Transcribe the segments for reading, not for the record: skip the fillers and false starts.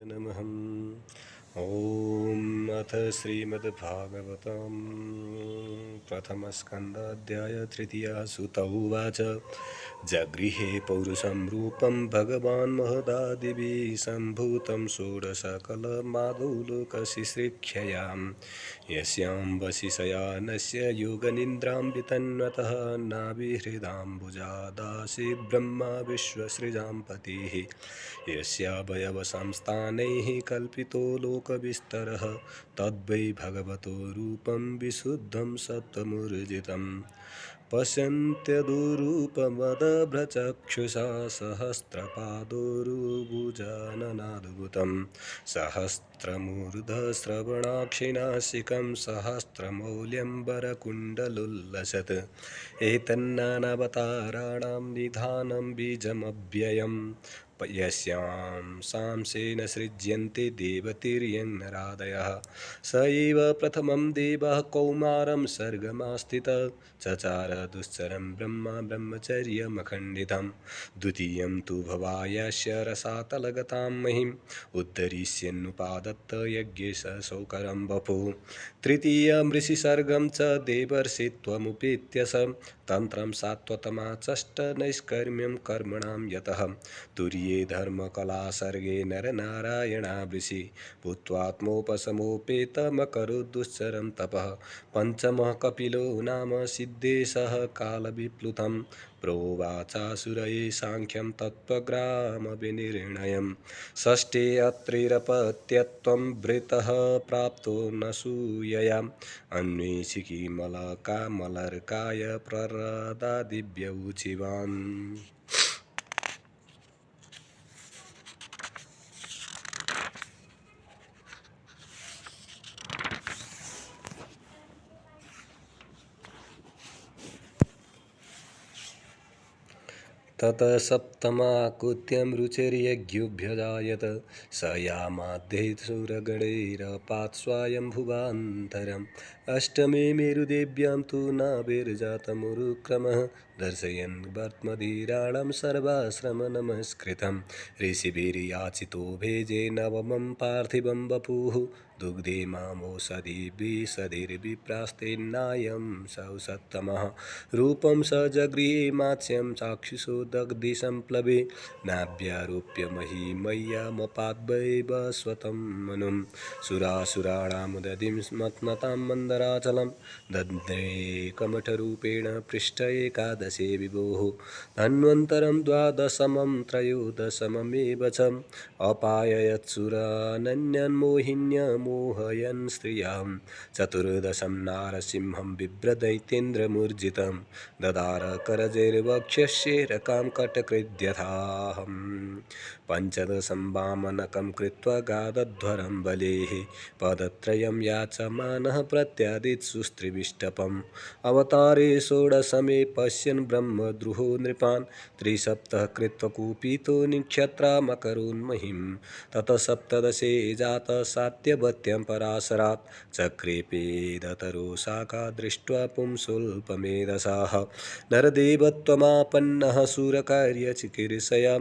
नमः। ॐ अथ श्रीमद्भागवतं प्रथमस्कन्धाध्याय तृतीया सूत उवाच। जगृहे पौरुषं रूपं भगवान् महदादिभिः सम्भूतं षोडशकलमादौ लोकशिश्रीक्षयां यस्यां वसिशयानस्य योगनिन्द्रां वितन्वतः नाभिहृदाम्बुजादासीत् ब्रह्मा विश्वसृजां पतिः यस्यावयवसंस्थानैः कल्पितो लोकविस्तरः तद्वै भगवतो रूपं विशुद्धं सत्त्वमूर्जितं पश्यन्त्यदुरूपमदभ्रचक्षुषा सहस्रपादोरुभुजाननाद्भुतं सहस्रमूर्धश्रवणाक्षिणासिकं सहस्रमौल्यम्बरकुण्डलोल्लसत् एतन्नानावताराणां निधानं बीजमव्ययम् यस्यां सांसेन सृज्यन्ते देवतिर्यन्नरादयः स एव प्रथमं देवः कौमारं सर्गमास्थितः चचार दुश्चरं ब्रह्मा ब्रह्मचर्यमखण्डितं द्वितीयं तु भवायस्य रसातलगतां महिम् उद्धरिष्यन्नुपादत्त यज्ञेश शौकरं वपुः तृतीयं ऋषिसर्गं च देवर्षित्वमुपेत्य स तन्त्रं सात्वतमाचष्ट नैष्कर्म्यं कर्मणां यतः तुर्ये धर्मकलासर्गे नरनारायणावृषि भूत्वात्मोपशमोपेतमकरोत् दुश्चरं तपः पञ्चमः कपिलो नाम सिद्धेशः कालविप्लुतं प्रोवाचासुरये साङ्ख्यं तत्त्वग्रामविनिर्णयम् षष्ठे अत्रिरपत्यत्वं वृतः प्राप्तो न सूयया अन्वेषिकी मलर्काय प्ररदादिव्यौचिवान् ततः सप्तमाकुत्यं रुचिर्यज्ञोऽभ्यजायत स यामाद्यैर्सुरगणैरपात् स्वायम्भुवान्तरम् अष्टमे मेरुदेव्यां तु नाभिर्जातमुरुक्रमः दर्शयन् वर्त्मधीराणां सर्वाश्रमनमस्कृतं ऋषिभिर्याचितो भेजे नवमं पार्थिवं वपुः दुग्धे मामोषधिर्विषधिर्विप्रास्तेन्नायं सौसत्तमः रूपं स जगृहे मात्स्यं चाक्षुषो दग्धिसम्प्लवे नाभ्यारोप्य महिमय्यामपाद्वैव स्वतं मनुं सुरासुराणां दधिं स्मत्नतां मन्दराचलं दध्ने कमठरूपेण पृष्ठ एकादशे विभोः धन्वन्तरं द्वादशमं त्रयोदशममेव च अपाययत्सुरानन्यन्मोहिन्यमोहयन् स्त्रियां चतुर्दशं नारसिंहं बिभ्रदैत्येन्द्रमूर्जितं ददार करजैर्वक्षस्येरकां कटकृद्यथाहम् पञ्चदशं वामनकं कृत्वा गादध्वरं बलेः पदत्रयं याचमानः प्रत्यादित्सुस्त्रिविष्टपम् अवतारे षोडशमे पश्यन् ब्रह्मद्रुहो नृपान् त्रिसप्तः कृत्वा कूपितो निक्षत्रामकरोन्महिं ततः सप्तदशे जातः सात्यवत्यं पराशरात् चक्रेपेदतरो शाखा दृष्ट्वा पुंसुल्पमेधसाः नरदेवत्वमापन्नः शूरकार्यचिकीर्षया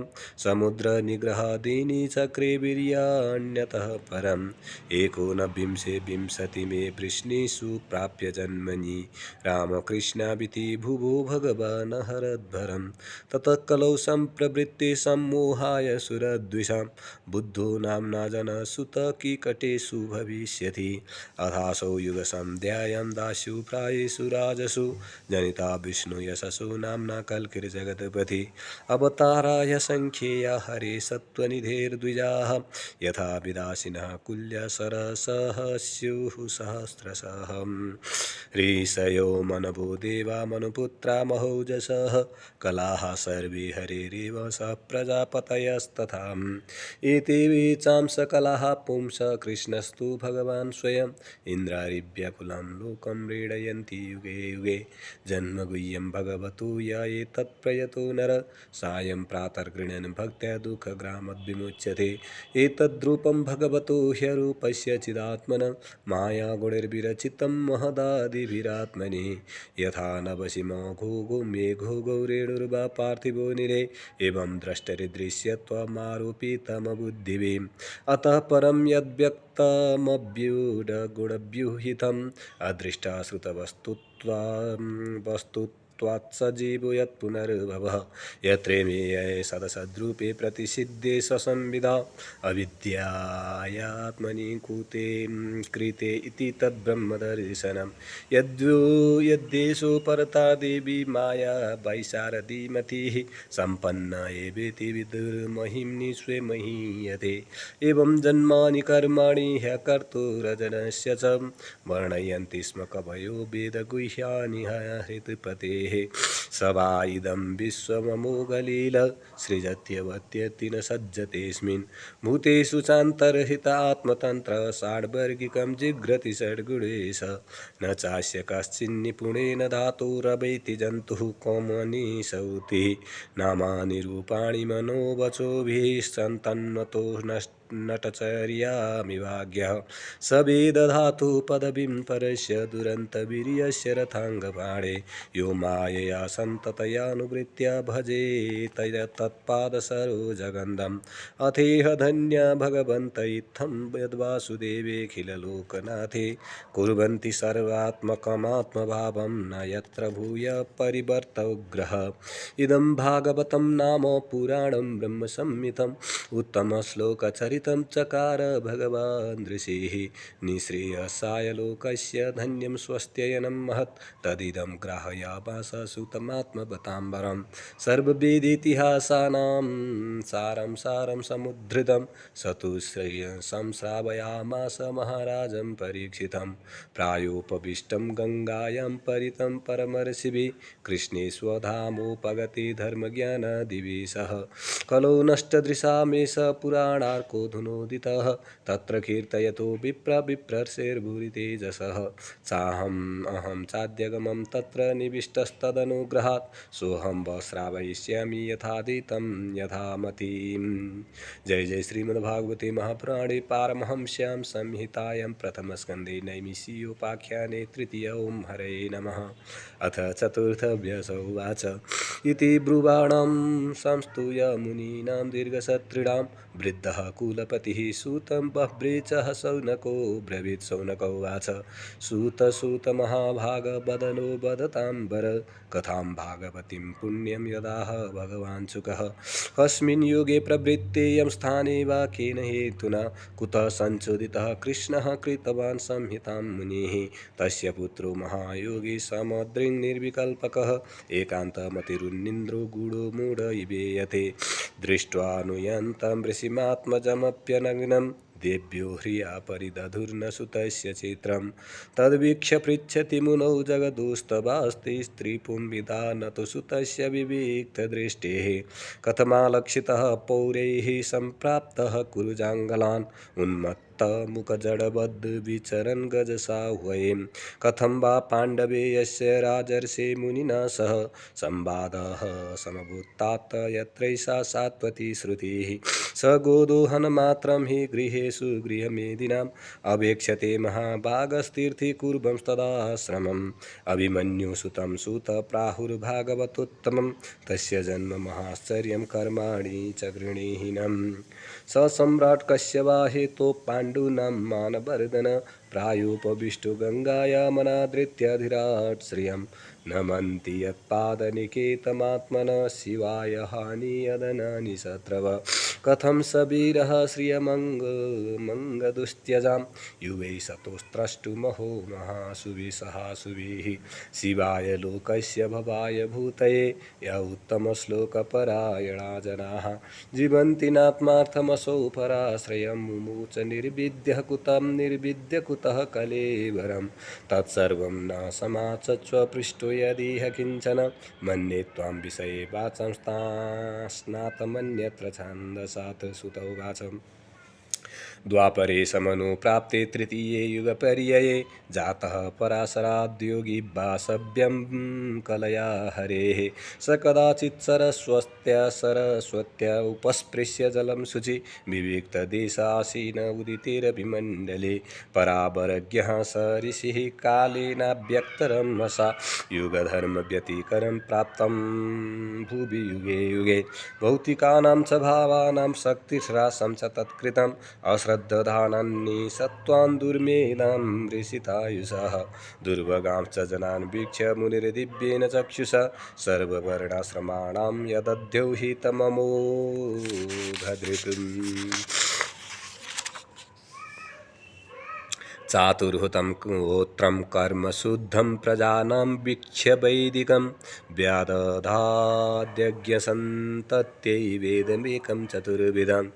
समुद्रनिग्रहादीनि चक्रे वीर्याण्यतः परम् एकोनविंशे विंशतिमे वृष्णिषु प्राप्य जन्मनि रामकृष्णाविति भुवो भगवान् हरद्भरं ततः कलौ सम्प्रवृत्ते सम्मोहाय सुरद्विषां बुद्धो नाम्ना जनसुतकीकटेषु भविष्यति अथासौ युगसन्ध्यायां दास्यु प्रायेषु राजसु जनिता विष्णुयशसो नाम्ना कल्किर्जगत्पति अवताराय सङ्ख्येया हरे सत्त्वनिधेर्द्विजाः यथा विदासिनः कुल्यसरसः स्युः सहस्रशः ऋषयो मनवो देवा मनुपुत्रा महोजसः कलाः सर्वे हरेरेव स प्रजापतयस्तथा एते वेचां सकलाः पुंसः कृष्णस्तु भगवान् स्वयम् इन्द्रारिव्याकुलं लोकं व्रीडयन्ति युगे युगे जन्मगुह्यं भगवतो य एतत्प्रयतो नर नर सायं प्रातर्गृह्णन् भक्त्या दुःखग्रामद्विमुच्यते एतद्रूपं भगवतो ह्यरूपस्य चिदात्मन मायागुणैर्विरचितं महदादिभिरात्मनि यथा नभसिंहो घो मेघो गौरेणुर्वा पार्थिवो निरे एवं द्रष्टरिदृश्यत्वमारोपितमबुद्धिभिः अतः परं यद्व्यक्तमव्यूढगुणव्यूहितम् अदृष्टाश्रुतवस्तुत्वात् सजीवो यत्पुनर्भवः यत्रेमेय सदसद्रूपे प्रतिषिद्धे ससंविदा अविद्यायात्मनि कृते कृते इति तद्ब्रह्मदर्शनम् यद्देशो परता देवी माया वैशारदीमतिः सम्पन्ना एवेति विदुर्महिम्नि स्वे एवं जन्मानि कर्माणि ह्यकर्तुरजनस्य च वर्णयन्ति स्म कवयो वेदगुह्यानि हृत्पतेः स वा इदं विश्वममोघलील सृजत्यवत्यति न सज्जतेऽस्मिन् भूतेषु चान्तर्हित आत्मतन्त्र षाड्वर्गिकं जिघ्रति षड्गुणेश न चास्य कश्चिन्निपुणेन धातुरवैति जन्तुः कौमनिषौतिः नामानि रूपाणि मनोवचोभिः सन्तन्वतो नटचर्यामिवाज्ञः स वेदधातुः पदवीं परस्य दुरन्तवीर्यस्य रथाङ्गपाणे यो मायया सन्ततयानुवृत्त्या भजेत तत्पादसरोजगन्धम् अथेह धन्या भगवन्त इत्थं यद्वासुदेवेऽखिललोकनाथे कुर्वन्ति सर्वात्मकमात्मभावं न यत्र भूय परिवर्तोग्रह इदं भागवतं नाम पुराणं ब्रह्मसंहितम् उत्तमश्लोकचरितं चकार भगवान् ऋषिः निःश्रेयसाय लोकस्य धन्यं स्वस्त्ययनं महत् तदिदं ग्राहयामास सुतमात्मवताम्बरं सर्ववेदेतिहासानां सारं समुद्धृतं स तु संश्रावयामास महाराजं परीक्षितं प्रायोपविष्टं गङ्गायां परितं परमर्षिभिः कृष्णे स्वधामोपगते धर्मज्ञानदिवेशः कलो नष्टदृशामेष पुराणार्कोऽधुनोदितः तत्र कीर्तयतो विप्रर्षेर्भूरि तेजसः अहं चाद्यगमं तत्र निविष्टस्तदनुग्रहात् सोऽहं व श्रावयिष्यामि यथादितं यथामतिम्। जय जय श्रीमद्भागवते महापुराणे पारमहंस्यां संहितायां प्रथमस्कन्धे नैमिषीयोपाख्याने तृतीय ओं हरये नमः। अथ चतुर्थव्यसोवाच इति ब्रुवाणं संस्तूय मुनीनां दीर्घसत्रिणां वृद्धः कुलपतिः सूतं बभ्रेचः शौनको ब्रवीत् शौनकोवाच सूत महाभागवदनो वदतां वर कथां भागवतीं पुण्यं यदाह भगवान् शुकः कस्मिन् युगे प्रवृत्तेयं स्थाने वा केन हेतुना कुतः संचोदितः कृष्णः कृतवान् संहितां मुनिः तस्य पुत्रो महायोगी समदृङ्निर्विकल्पकः एकान्तमतिरुन्निन्द्रो गूढो मूढ इवेयते दृष्ट्वानुयन्तं ऋषिमात्मजमप्यनग्नं देव्यो ह्रिया परिदधुर्न सुतस्य चित्रं तद्वीक्ष्य पृच्छति मुनौ जगदोस्तवास्ति स्त्रीपुंविदा न तु सुतस्य विविक्तदृष्टेः कथमालक्षितः पौरैः सम्प्राप्तः कुरुजाङ्गलान् उन्मत्तमुखजडवद्विचरन् गजसाह्वयं कथं वा पाण्डवे यस्य राजर्षे मुनिना सह संवादः समभूत्तात् यत्रैषा सात्वती श्रुतिः स गोदोहनमात्रं हि गृहेषु गृहमेदिनाम् अवेक्ष्यते महाभागस्तीर्थीकुर्वंस्तदाश्रमम् अभिमन्युसुतं सुत प्राहुर्भागवतोत्तमं तस्य जन्म महाश्चर्यं कर्माणि च गृणीहीनम् स सम्राट् कश्यपा हेतो पाण्डूनां मानवर्धन प्रायोपविष्टो गङ्गायामनादृत्यधिराट् श्रियं नमन्ति यत्पादनिकेतमात्मनः शिवाय हानियदनानि शत्रव कथं स वीरः श्रियमङ्गदुस्त्यजां युवै सतोस्त्रष्टुमहो महासुविसहासुभिः शिवाय लोकस्य भवाय भूतये य उत्तमश्लोकपरायणा जनाः जीवन्ति नात्मार्थमसौ पराश्रयं मुमुच निर्विद्य कुतः कलेवरं तत्सर्वं न समाचक्ष्व पृष्टो यदिह किञ्चन मन्ये त्वां विषये वाचं स्नातमन्यत्र छन्दसात् सुतौ वाचम् द्वापरे समनो प्राप्ते तृतीये युगपर्यये जातः पराशराद्योगी वासव्यं कलया हरेः स कदाचित् सरस्वत्या उपस्पृश्य जलं शुचि विविक्तदेशासीन उदितेरभिमण्डले परावरज्ञः स ऋषिः कालेनाव्यक्तरं सा युगधर्मव्यतिकरं प्राप्तं भुवि युगे युगे भौतिकानां च भावानां शक्तिह्रासं च तत्कृतम् अश्रद्धधानान्ये सत्त्वान् दुर्मेधां ऋषितायुषः दुर्भगां च जनान् वीक्ष्य मुनिर्दिव्येन चक्षुषा सर्ववर्णाश्रमाणां यदध्यौ हि तममोघधृतम् चातुर्हुतं गोत्रं कर्मशुद्धं प्रजानां वीक्ष्य वैदिकं व्यादधाद्यज्ञसन्तत्यै वेदमेकं चतुर्विधं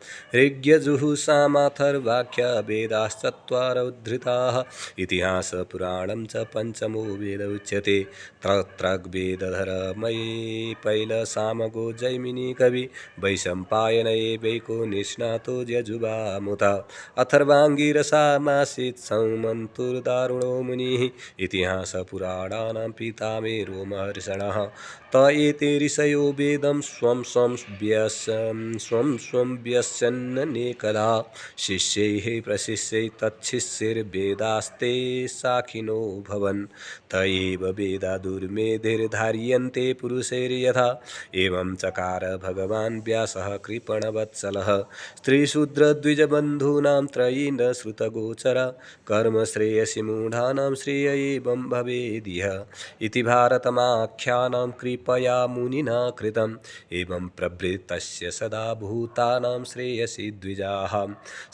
ऋग्यजुःसामाथर्वाख्य वेदाश्चत्वारोद्धृताः इतिहासपुराणं च पञ्चमो वेद उच्यते तत्रग्वेदधरमये पैलसामगो जैमिनिकवि वैशम्पायनैवैको निष्णातो यजुवामुत अथर्वाङ्गिरसामासीत् संमन्तुर्दारुणो मुनिः इतिहासपुराणानां पितामहो महर्षणः त एते ऋषयो वेदं स्वं स्वं व्यस्यन्नेकदा शिष्यैः प्रशिष्यै तच्छिष्यैर्वेदास्ते साखिनो भवन् त एव वेदा दुर्मेधिर्धार्यन्ते पुरुषैर्यथा एवं चकार भगवान् व्यासः कृपणवत्सलः स्त्रीशूद्रद्विजबन्धूनां त्रयीन श्रुतगोचर कर्मश्रेयसि मूढानां श्रेय एवं भवेदिह इति भारतमाख्यानां कृपया मुनिना कृतम् एवं प्रवृत्तस्य सदा भूतानां श्रेयसि द्विजाः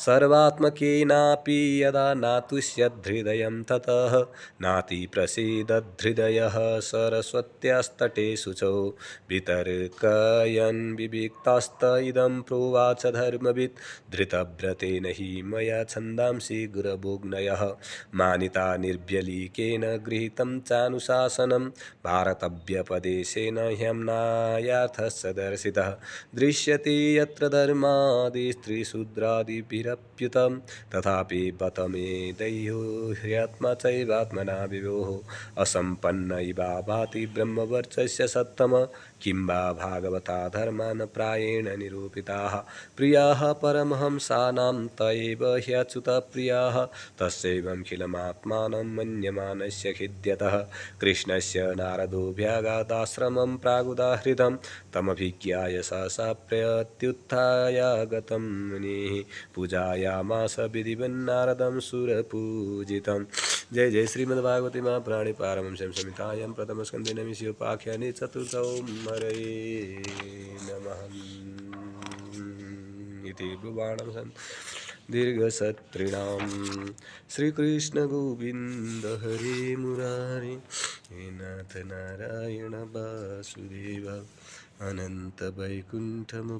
सर्वात्मकेनापि यदा नातुष्यद्धृदयं ततः नाति प्रसीदद्धृदयः सरस्वत्यास्तटे शुचौ वितर्कयन् विविक्तास्त इदं प्रोवाच धर्मवित् धृतव्रतेन हि मया छन्दांसि गुरवोऽग्नयः मानिता निर्व्यलीकेन गृहीतं चानुशासनं भारतव्यपदेशेन ह्यम्नायार्थस्य दर्शितः दृश्यते यत्र धर्मादिस्त्रीशूद्रादिभिरप्युतं तथापि बत मे दैहो ह्यात्मा चैवात्मना विभोः असम्पन्न इवा भाति ब्रह्मवर्चस्य सत्तम किं वा भागवता धर्मान् प्रायेण निरूपिताः प्रियाः परमहंसानां त एव ह्यच्युतप्रियाः तस्यैवमखिलमात्मानं मन्यमानस्य खिद्यतः कृष्णस्य नारदोऽभ्यागादाश्रमं प्रागुदाहृतं तमभिज्ञाय सहसा प्रत्युत्थायागतं मुनिः पूजायामास विधिवन्नारदं सुरपूजितं जय जय श्रीमद्भागवते महापुराणे पारमहंस्यां संहितायां प्रथमस्कन्धे नमः चतुर्थोमरे नमः इति ब्रुवाणं दीर्घसत्रिणां श्रीकृष्ण गोविन्द हरे मुरारे हे नाथ नारायण वासुदेव अनंत वैकुंठ